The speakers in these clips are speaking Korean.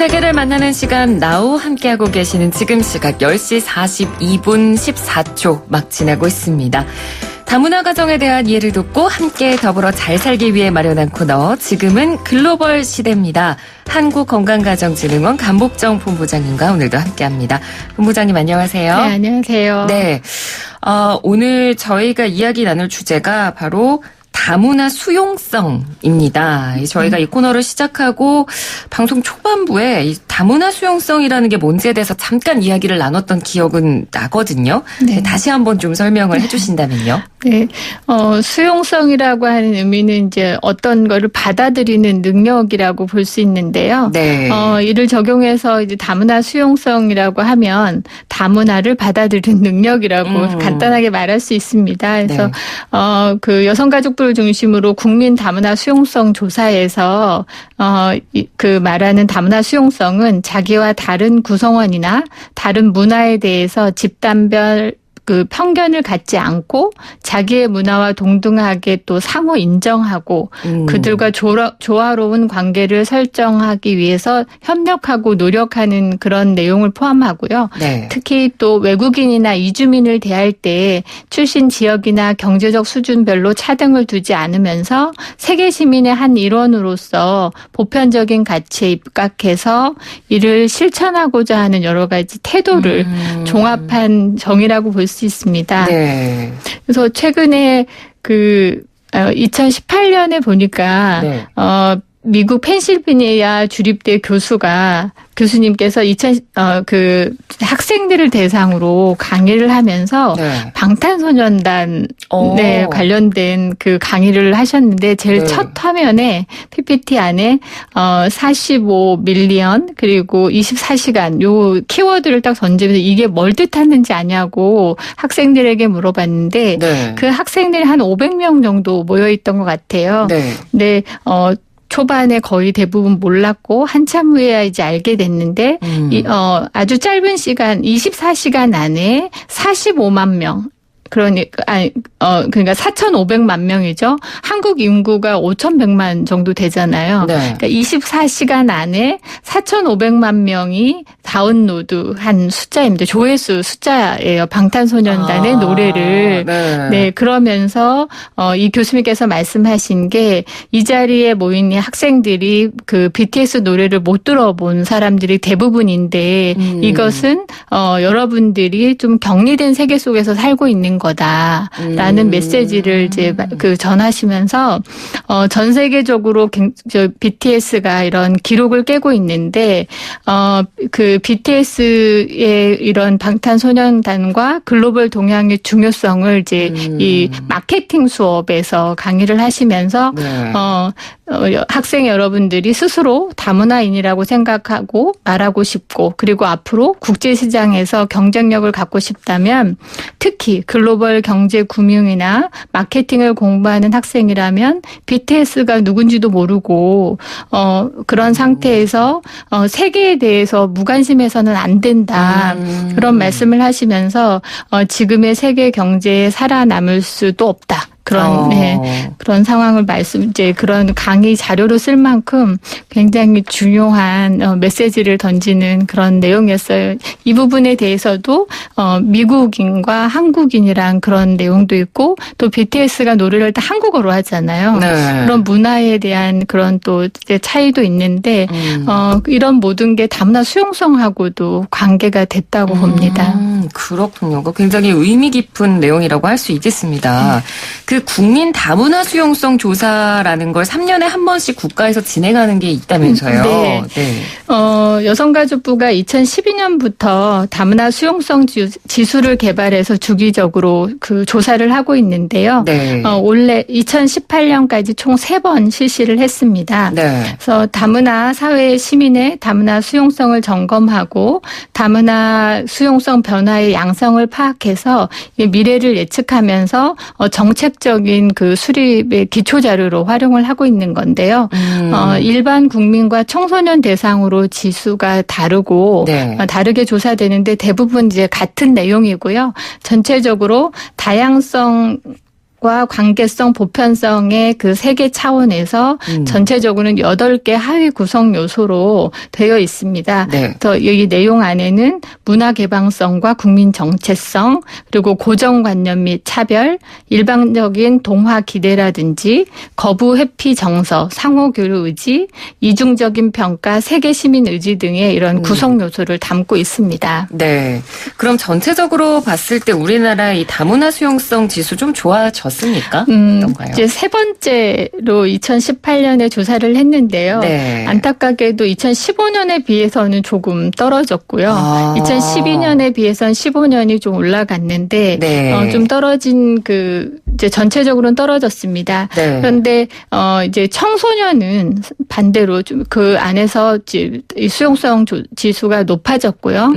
세계를 만나는 시간 나우 함께하고 계시는 지금 시각 10시 42분 14초 막 지나고 있습니다. 다문화 가정에 대한 이해를 돕고 함께 더불어 잘 살기 위해 마련한 코너 지금은 글로벌 시대입니다. 한국건강가정진흥원 감복정 본부장님과 오늘도 함께합니다. 본부장님 안녕하세요. 네, 안녕하세요. 네, 오늘 저희가 이야기 나눌 주제가 바로 다문화 수용성입니다. 저희가 이 코너를 시작하고 방송 초반부에 이 다문화 수용성이라는 게 뭔지에 대해서 잠깐 이야기를 나눴던 기억은 나거든요. 네. 다시 한번 좀 설명을 해주신다면요. 네, 수용성이라고 하는 의미는 이제 어떤 거를 받아들이는 능력이라고 볼 수 있는데요. 네. 이를 적용해서 이제 다문화 수용성이라고 하면 다문화를 받아들이는 능력이라고 간단하게 말할 수 있습니다. 그래서 네. 그 여성가족부를 중심으로 국민 다문화 수용성 조사에서 그 말하는 다문화 수용성은 자기와 다른 구성원이나 다른 문화에 대해서 집단별 그 편견을 갖지 않고 자기의 문화와 동등하게 또 상호 인정하고 그들과 조화로운 관계를 설정하기 위해서 협력하고 노력하는 그런 내용을 포함하고요. 네. 특히 또 외국인이나 이주민을 대할 때 출신 지역이나 경제적 수준별로 차등을 두지 않으면서 세계 시민의 한 일원으로서 보편적인 가치에 입각해서 이를 실천하고자 하는 여러 가지 태도를 종합한 정의라고 볼 수 있습니다. 네. 그래서 최근에 2018년에 보니까 네. 미국 펜실베니아 주립대 교수님께서 학생들을 대상으로 강의를 하면서 네. 방탄소년단 관련된 그 강의를 하셨는데 제일 네. 첫 화면에 PPT 안에 45밀리언 그리고 24시간 요 키워드를 딱 던지면서 이게 뭘 뜻하는지 아냐고 학생들에게 물어봤는데 네. 그 학생들이 한 500명 정도 모여 있던 것 같아요. 네. 근데 초반에 거의 대부분 몰랐고 한참 후에야 이제 알게 됐는데 아주 짧은 시간 24시간 안에 45만 명 그러니까 4,500만 명이죠. 한국 인구가 5,100만 정도 되잖아요. 네. 그러니까 24시간 안에 4,500만 명이 다운로드한 숫자입니다. 조회수 숫자예요. 방탄소년단의 노래를. 네, 그러면서 이 교수님께서 말씀하신 게 이 자리에 모인 학생들이 그 BTS 노래를 못 들어본 사람들이 대부분인데 이것은 여러분들이 좀 격리된 세계 속에서 살고 있는 거다라는 메시지를 이제 전하시면서 전 세계적으로 BTS가 이런 기록을 깨고 있는데 그 BTS의 이런 방탄소년단과 글로벌 동향의 중요성을 이제 이 마케팅 수업에서 강의를 하시면서 네. 학생 여러분들이 스스로 다문화인이라고 생각하고 말하고 싶고 그리고 앞으로 국제시장에서 경쟁력을 갖고 싶다면 특히 글로벌 경제 금융이나 마케팅을 공부하는 학생이라면 BTS가 누군지도 모르고 그런 상태에서 세계에 대해서 무관심해서는 안 된다. 그런 말씀을 하시면서 지금의 세계 경제에 살아남을 수도 없다. 그런 상황을 그런 강의 자료로 쓸 만큼 굉장히 중요한 메시지를 던지는 그런 내용이었어요. 이 부분에 대해서도 미국인과 한국인이란 그런 내용도 있고 또 BTS가 노래를 다 한국어로 하잖아요. 네. 그런 문화에 대한 그런 또 차이도 있는데 이런 모든 게 다문화 수용성하고도 관계가 됐다고 봅니다. 그렇군요. 굉장히 의미 깊은 내용이라고 할 수 있겠습니다. 그 국민 다문화 수용성 조사라는 걸 3년에 한 번씩 국가에서 진행하는 게 있다면서요. 네. 여성가족부가 2012년부터 다문화 수용성 지수를 개발해서 주기적으로 그 조사를 하고 있는데요. 네. 올해 2018년까지 총 3번 실시를 했습니다. 네. 그래서 다문화 사회 시민의 다문화 수용성을 점검하고 다문화 수용성 변화의 양성을 파악해서 미래를 예측하면서 정책적인 그 수립의 기초 자료로 활용을 하고 있는 건데요. 일반 국민과 청소년 대상으로 지수가 다르고 네. 다르게 조사되는데 대부분 이제 같은 내용이고요. 전체적으로 다양성 성격과 관계성, 보편성의 그 3개 차원에서 전체적으로는 8개 하위 구성 요소로 되어 있습니다. 네. 그래서 이 내용 안에는 문화 개방성과 국민 정체성, 그리고 고정관념 및 차별, 일방적인 동화 기대라든지 거부 회피 정서, 상호 교류 의지, 이중적인 평가, 세계 시민 의지 등의 이런 구성 요소를 담고 있습니다. 네. 그럼 전체적으로 봤을 때 우리나라 이 다문화 수용성 지수 좀 좋아졌습니까? 어떤가요? 이제 세 번째로 2018년에 조사를 했는데요. 네. 안타깝게도 2015년에 비해서는 조금 떨어졌고요. 2012년에 비해서는 15년이 좀 올라갔는데 네. 좀 떨어진 이제 전체적으로는 떨어졌습니다. 네. 그런데 이제 청소년은 반대로 좀 그 안에서 이제 이 수용성 지수가 높아졌고요.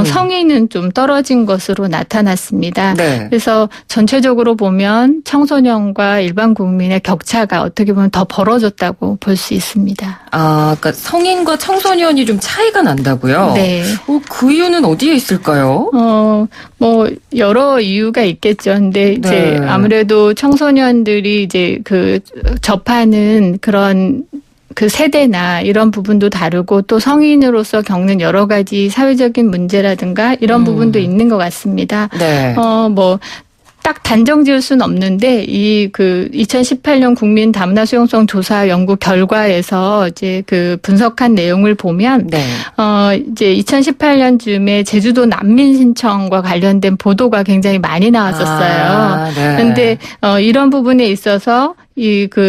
성인은 좀 떨어진 것으로 나타났습니다. 네. 그래서 전체적으로 보면 청소년과 일반 국민의 격차가 어떻게 보면 더 벌어졌다고 볼 수 있습니다. 그러니까 성인과 청소년이 좀 차이가 난다고요? 네. 그 이유는 어디에 있을까요? 뭐 여러 이유가 있겠죠. 근데 이제 네. 아무래도 청소년들이 이제 접하는 그런 그 세대나 이런 부분도 다르고 또 성인으로서 겪는 여러 가지 사회적인 문제라든가 이런 부분도 있는 것 같습니다. 네. 딱 단정 지을 수는 없는데 2018년 국민 다문화 수용성 조사 연구 결과에서 이제 분석한 내용을 보면 네. 이제 2018년쯤에 제주도 난민 신청과 관련된 보도가 굉장히 많이 나왔었어요. 네. 그런데 이런 부분에 있어서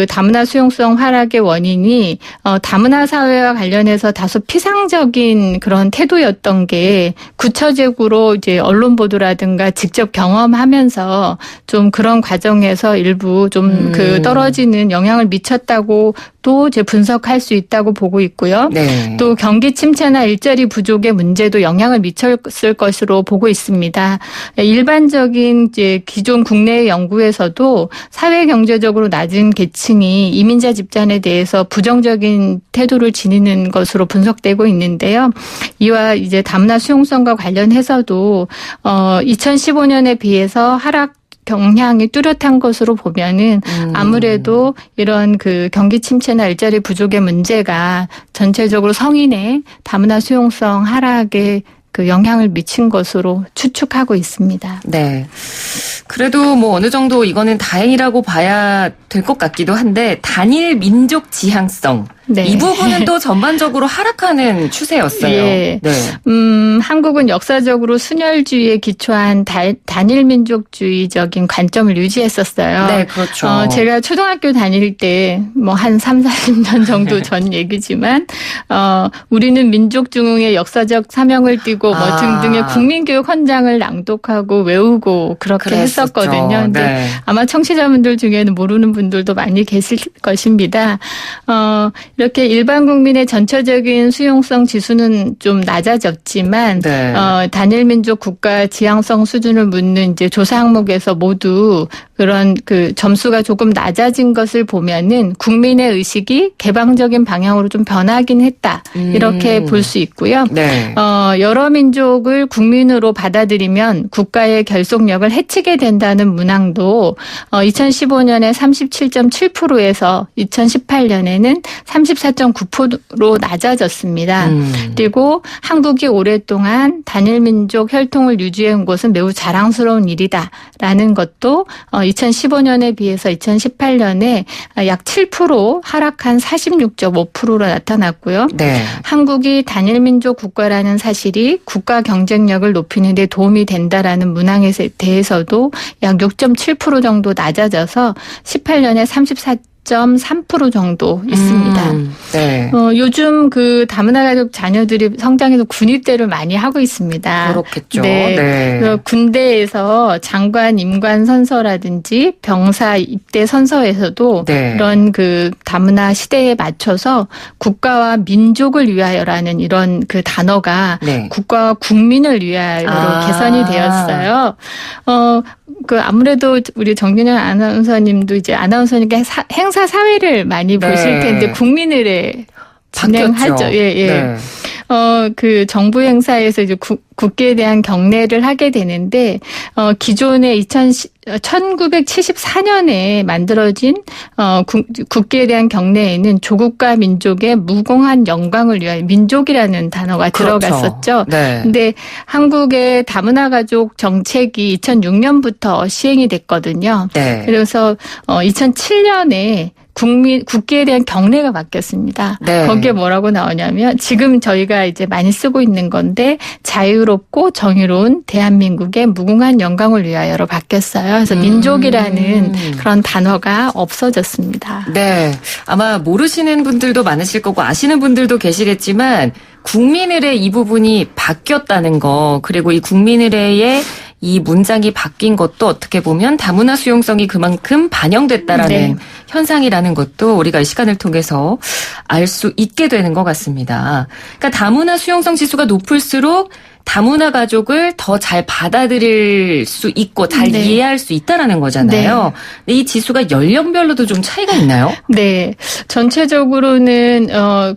다문화 수용성 하락의 원인이 다문화 사회와 관련해서 다소 피상적인 그런 태도였던 게 구체적으로 이제 언론 보도라든가 직접 경험하면서 좀 그런 과정에서 일부 좀 떨어지는 영향을 미쳤다고 또 이제 분석할 수 있다고 보고 있고요. 네. 또 경기 침체나 일자리 부족의 문제도 영향을 미쳤을 것으로 보고 있습니다. 일반적인 이제 기존 국내 연구에서도 사회 경제적으로 낮은 계층이 이민자 집단에 대해서 부정적인 태도를 지니는 것으로 분석되고 있는데요. 이와 이제 다문화 수용성과 관련해서도 2015년에 비해서 하락 경향이 뚜렷한 것으로 보면은 아무래도 이런 경기 침체나 일자리 부족의 문제가 전체적으로 성인의 다문화 수용성 하락에 영향을 미친 것으로 추측하고 있습니다. 네. 그래도 뭐 어느 정도 이거는 다행이라고 봐야 될 것 같기도 한데 단일 민족 지향성. 네. 이 부분은 또 전반적으로 하락하는 추세였어요. 예. 네. 한국은 역사적으로 순혈주의에 기초한 단일 민족주의적인 관점을 유지했었어요. 네, 그렇죠. 제가 초등학교 다닐 때 한 3, 40년 정도 전 얘기지만 우리는 민족 중흥의 역사적 사명을 띠고 등등의 국민교육 헌장을 낭독하고 외우고 그렇게 했었거든요. 근데 네. 아마 청취자분들 중에는 모르는 분들도 많이 계실 것입니다. 이렇게 일반 국민의 전체적인 수용성 지수는 좀 낮아졌지만 네. 단일 민족 국가 지향성 수준을 묻는 이제 조사 항목에서 모두 그런 점수가 조금 낮아진 것을 보면은 국민의 의식이 개방적인 방향으로 좀 변하긴 했다. 이렇게 볼 수 있고요. 네. 여러 민족을 국민으로 받아들이면 국가의 결속력을 해치게 된다는 문항도 2015년에 37.7%에서 2018년에는 34.9%로 낮아졌습니다. 그리고 한국이 오랫동안 단일 민족 혈통을 유지해온 것은 매우 자랑스러운 일이다라는 것도 2015년에 비해서 2018년에 약 7% 하락한 46.5%로 나타났고요. 네. 한국이 단일 민족 국가라는 사실이 국가 경쟁력을 높이는 데 도움이 된다라는 문항에 대해서도 약 6.7% 정도 낮아져서 18년에 34.3% 정도 있습니다. 네. 요즘 다문화 가족 자녀들이 성장해서 군입대를 많이 하고 있습니다. 그렇겠죠. 네. 네. 군대에서 장관 임관 선서라든지 병사 입대 선서에서도 네. 이런 다문화 시대에 맞춰서 국가와 민족을 위하여라는 이런 단어가 네. 국가와 국민을 위하여로 개선이 되었어요. 아무래도 우리 정균영 아나운서님도 이제 아나운서니까 행사 사회를 많이 보실 텐데 국민의례 진행하죠. 바뀌었죠. 예. 네. 그 정부 행사에서 이제 국기에 대한 경례를 하게 되는데, 기존의 1974년에 만들어진, 국기에 대한 경례에는 조국과 민족의 무궁한 영광을 위하여 민족이라는 단어가 그렇죠. 들어갔었죠. 네. 근데 한국의 다문화 가족 정책이 2006년부터 시행이 됐거든요. 네. 그래서 2007년에 국기에 대한 경례가 바뀌었습니다. 네. 거기에 뭐라고 나오냐면 지금 저희가 이제 많이 쓰고 있는 건데 자유롭고 정의로운 대한민국의 무궁한 영광을 위하여로 바뀌었어요. 그래서 민족이라는 그런 단어가 없어졌습니다. 네. 아마 모르시는 분들도 많으실 거고 아시는 분들도 계시겠지만 국민의례 이 부분이 바뀌었다는 거, 그리고 이 국민의례의 이 문장이 바뀐 것도 어떻게 보면 다문화 수용성이 그만큼 반영됐다라는 네. 현상이라는 것도 우리가 이 시간을 통해서 알 수 있게 되는 것 같습니다. 그러니까 다문화 수용성 지수가 높을수록 다문화 가족을 더 잘 받아들일 수 있고 잘 네. 이해할 수 있다라는 거잖아요. 근데 이 지수가 연령별로도 좀 차이가 있나요? 네. 전체적으로는,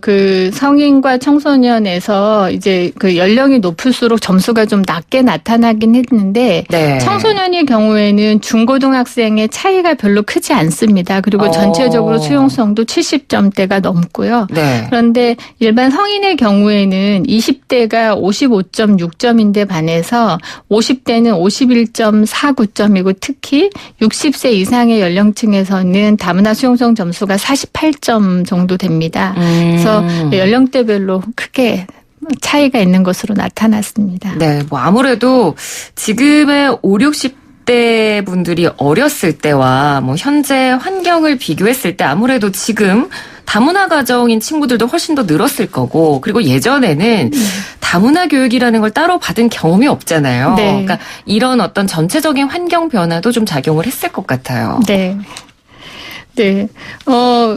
그 성인과 청소년에서 이제 그 연령이 높을수록 점수가 좀 낮게 나타나긴 했는데, 네. 청소년의 경우에는 중고등학생의 차이가 별로 크지 않습니다. 그리고 전체적으로 수용성도 70점대가 넘고요. 네. 그런데 일반 성인의 경우에는 20대가 55.6점인데 반해서 50대는 51.49점이고 특히 60세 이상의 연령층에서는 다문화 수용성 점수가 48점 정도 됩니다. 그래서 연령대별로 크게 차이가 있는 것으로 나타났습니다. 네, 뭐 아무래도 지금의 5, 60대 분들이 어렸을 때와 뭐 현재 환경을 비교했을 때 아무래도 지금 다문화 가정인 친구들도 훨씬 더 늘었을 거고, 그리고 예전에는 다문화 교육이라는 걸 따로 받은 경험이 없잖아요. 네. 그러니까 이런 어떤 전체적인 환경 변화도 좀 작용을 했을 것 같아요. 네. 네.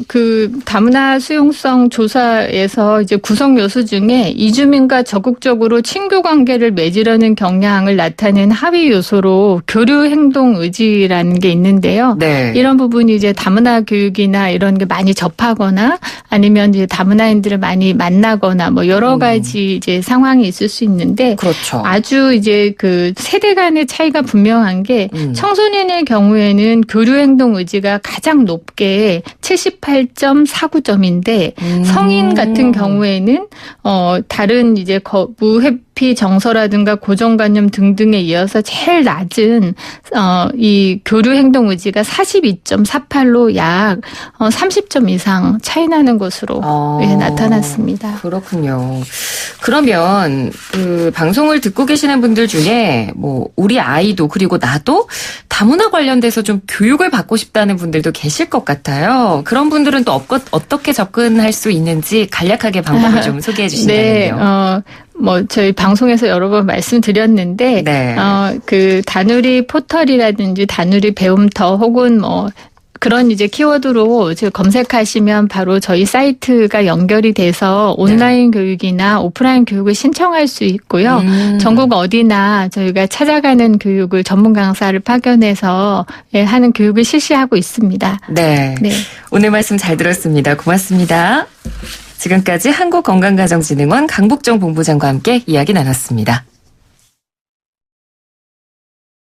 그 다문화 수용성 조사에서 이제 구성 요소 중에 이주민과 적극적으로 친교 관계를 맺으려는 경향을 나타낸 하위 요소로 교류 행동 의지라는 게 있는데요. 네. 이런 부분이 이제 다문화 교육이나 이런 게 많이 접하거나 아니면 이제 다문화인들을 많이 만나거나 뭐 여러 가지 이제 상황이 있을 수 있는데 그렇죠. 아주 이제 그 세대 간의 차이가 분명한 게 청소년의 경우에는 교류 행동 의지가 가장 높게 78.49점인데 성인 같은 경우에는 다른 이제 무회피 정서라든가 고정관념 등등에 이어서 제일 낮은 이 교류 행동 의지가 42.48로 약 30점 이상 차이 나는 것으로 나타났습니다. 그렇군요. 그러면 그 방송을 듣고 계시는 분들 중에 뭐 우리 아이도 그리고 나도 다문화 관련돼서 좀 교육을 받고 싶다는 분들도 계실 것 같아요. 그런 분들은 또 어떻게 접근할 수 있는지 간략하게 방법을 좀 소개해 주신다면요. 네, 뭐 저희 방송에서 여러 번 말씀드렸는데 네. 그 다누리 포털이라든지 다누리 배움터 혹은 뭐 그런 이제 키워드로 검색하시면 바로 저희 사이트가 연결이 돼서 온라인 교육이나 오프라인 교육을 신청할 수 있고요. 전국 어디나 저희가 찾아가는 교육을 전문 강사를 파견해서 하는 교육을 실시하고 있습니다. 네. 네. 오늘 말씀 잘 들었습니다. 고맙습니다. 지금까지 한국건강가정진흥원 강복정 본부장과 함께 이야기 나눴습니다.